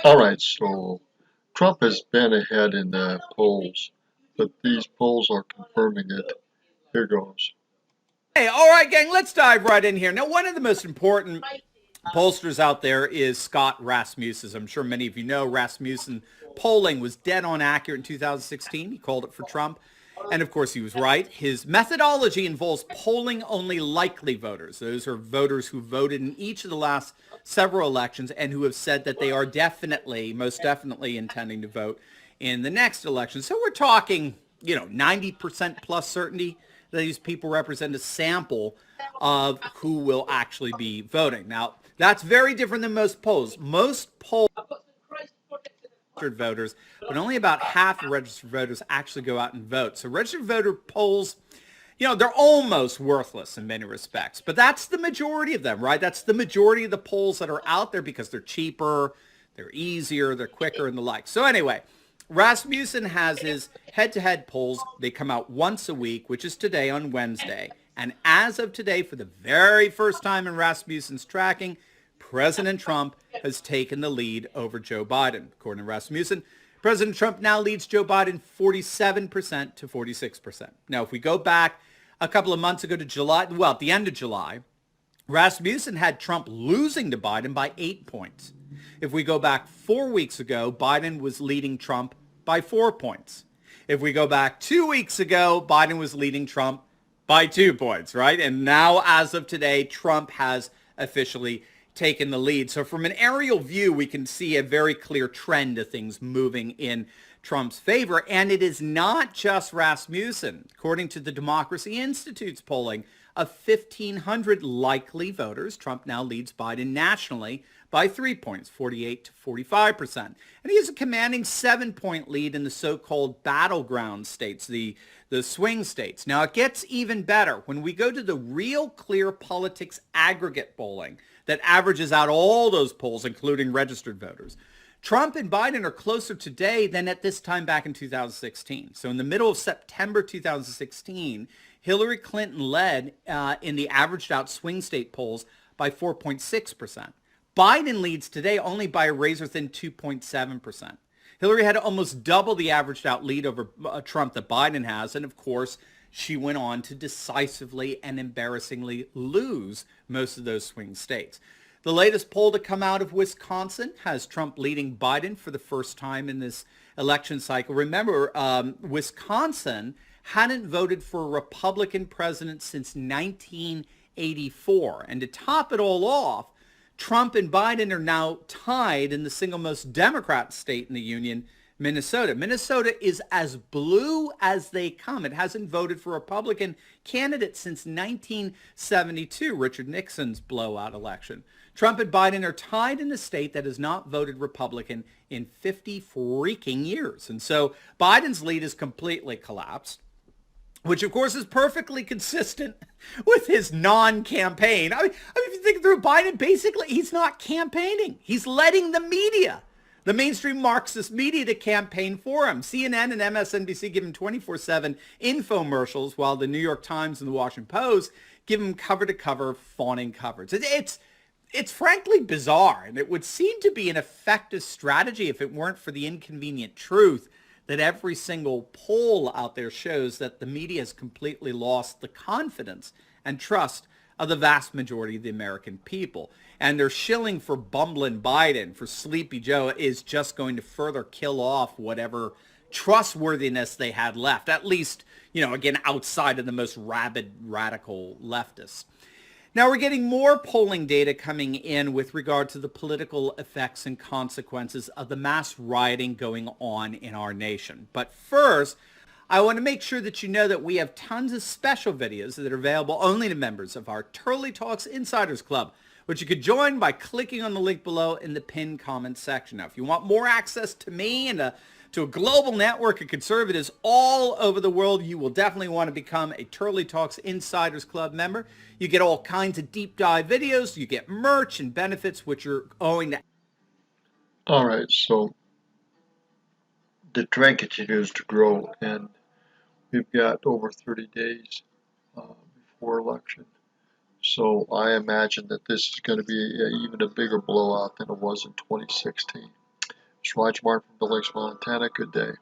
All right, so Trump has been ahead in the polls, but these polls are confirming it. Here goes. Hey, all right, gang, let's dive right in here. Now, one of the most important pollsters out there is Scott Rasmussen. As I'm sure many of you know, Rasmussen polling was dead on accurate in 2016. He called it for Trump. And of course, he was right. His methodology involves polling only likely voters. Those are voters who voted in each of the last several elections and who have said that they are definitely, most definitely intending to vote in the next election. So we're talking, 90% plus certainty that these people represent a sample of who will actually be voting. Now, that's very different than most polls. Most polls registered voters, but only about half of registered voters actually go out and vote. So registered voter polls, they're almost worthless in many respects, but that's the majority of them, right? That's the majority of the polls that are out there because they're cheaper, they're easier, they're quicker and the like. So anyway, Rasmussen has his head-to-head polls. They come out once a week, which is today on Wednesday. And as of today, for the very first time in Rasmussen's tracking, President Trump has taken the lead over Joe Biden. According to Rasmussen, President Trump now leads Joe Biden 47% to 46%. Now, if we go back a couple of months ago to July, well, at the end of July, Rasmussen had Trump losing to Biden by 8 points. If we go back 4 weeks ago, Biden was leading Trump by 4 points. If we go back 2 weeks ago, Biden was leading Trump by 2 points, right? And now, as of today, Trump has officially taken the lead. So from an aerial view, we can see a very clear trend of things moving in Trump's favor. And it is not just Rasmussen. According to the Democracy Institute's polling of 1,500 likely voters, Trump now leads Biden nationally by 3 points, 48 to 45%. And he has a commanding 7-point lead in the so-called battleground states, the swing states. Now, it gets even better. When we go to the Real Clear Politics aggregate polling that averages out all those polls, including registered voters, Trump and Biden are closer today than at this time back in 2016. So in the middle of September 2016, Hillary Clinton led in the averaged out swing state polls by 4.6%. Biden leads today only by a razor thin 2.7%. Hillary had almost double the averaged out lead over Trump that Biden has. And of course, she went on to decisively and embarrassingly lose most of those swing states. The latest poll to come out of Wisconsin has Trump leading Biden for the first time in this election cycle. Remember, Wisconsin hadn't voted for a Republican president since 1984. And to top it all off, Trump and Biden are now tied in the single most Democrat state in the union, Minnesota. Minnesota is as blue as they come. It hasn't voted for a Republican candidate since 1972, Richard Nixon's blowout election. Trump and Biden are tied in a state that has not voted Republican in 50 freaking years. And so Biden's lead has completely collapsed, which of course is perfectly consistent with his non-campaign. I mean, if you think through Biden, basically he's not campaigning. He's letting the media, the mainstream Marxist media, to campaign for him. CNN and MSNBC give him 24/7 infomercials, while the New York Times and the Washington Post give him cover-to-cover fawning coverage. It's frankly bizarre, and it would seem to be an effective strategy if it weren't for the inconvenient truth that every single poll out there shows that the media has completely lost the confidence and trust of the vast majority of the American people. And their shilling for bumbling Biden, for Sleepy Joe, is just going to further kill off whatever trustworthiness they had left, at least, again, outside of the most rabid radical leftists. Now, we're getting more polling data coming in with regard to the political effects and consequences of the mass rioting going on in our nation. But first, I want to make sure that you know that we have tons of special videos that are available only to members of our Turley Talks Insiders Club, which you could join by clicking on the link below in the pinned comment section. Now, if you want more access to me and to a global network of conservatives all over the world, you will definitely want to become a Turley Talks Insiders Club member. You get all kinds of deep dive videos. You get merch and benefits, which you're going to. All right, so the trend continues to grow, and we've got over 30 days before election. So I imagine that this is going to be even a bigger blowout than it was in 2016. Schweitz Martin from Billings, Montana. Good day.